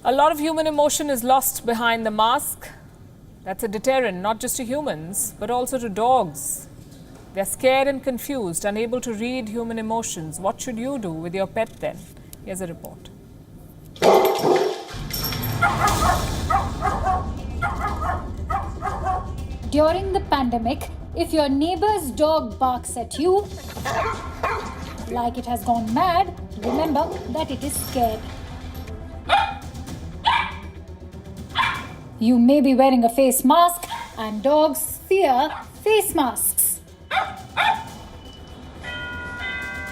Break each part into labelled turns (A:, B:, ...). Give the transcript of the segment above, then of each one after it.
A: A lot of human emotion is lost behind the mask. That's a deterrent not just to humans, but also to dogs. They're scared and confused, unable to read human emotions. What should you do with your pet then? Here's a report.
B: During the pandemic, if your neighbor's dog barks at you like it has gone mad, remember that it is scared. You may be wearing a face mask, and dogs fear face masks.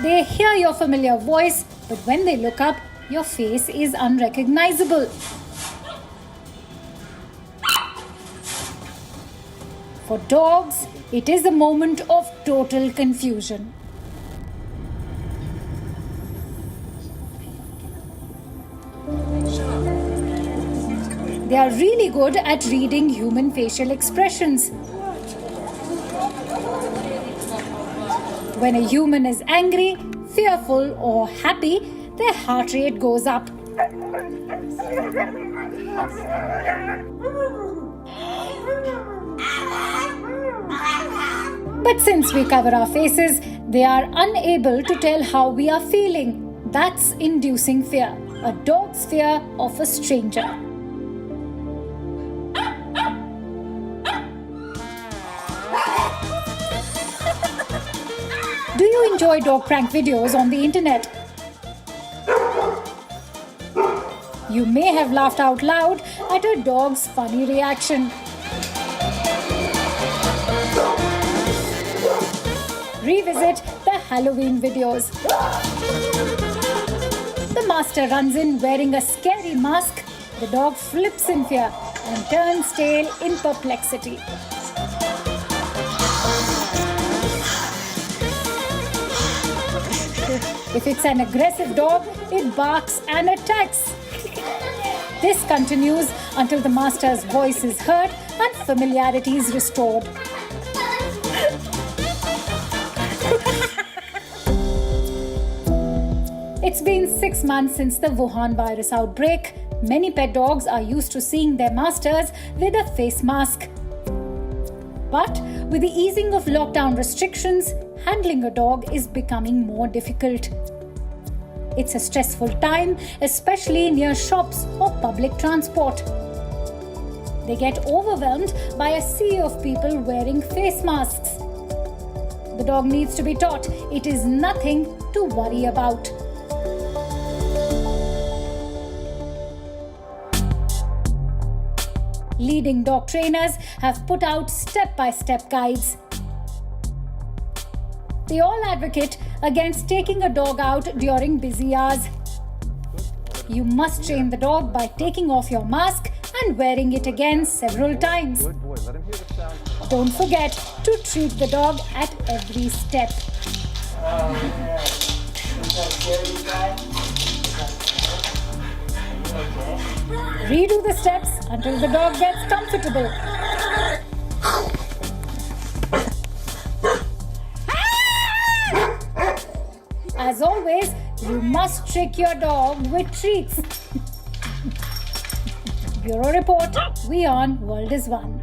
B: They hear your familiar voice, but when they look up, your face is unrecognizable. For dogs, it is a moment of total confusion. They are really good at reading human facial expressions. When a human is angry, fearful, or happy, their heart rate goes up. But since we cover our faces, they are unable to tell how we are feeling. That's inducing fear, a dog's fear of a stranger. Do you enjoy dog prank videos on the internet? You may have laughed out loud at a dog's funny reaction. Revisit the Halloween videos. The master runs in wearing a scary mask. The dog flips in fear and turns tail in perplexity. If it's an aggressive dog, it barks and attacks. This continues until the master's voice is heard and familiarity is restored. It's been 6 months since the Wuhan virus outbreak. Many pet dogs are used to seeing their masters with a face mask. But with the easing of lockdown restrictions, handling a dog is becoming more difficult. It's a stressful time, especially near shops or public transport. They get overwhelmed by a sea of people wearing face masks. The dog needs to be taught it is nothing to worry about. Leading dog trainers have put out step-by-step guides. They all advocate against taking a dog out during busy hours. You must train the dog by taking off your mask and wearing it again several times. Don't forget to treat the dog at every step. Redo the steps until the dog gets comfortable. As always, you must trick your dog with treats. Bureau Report, We On, World is One.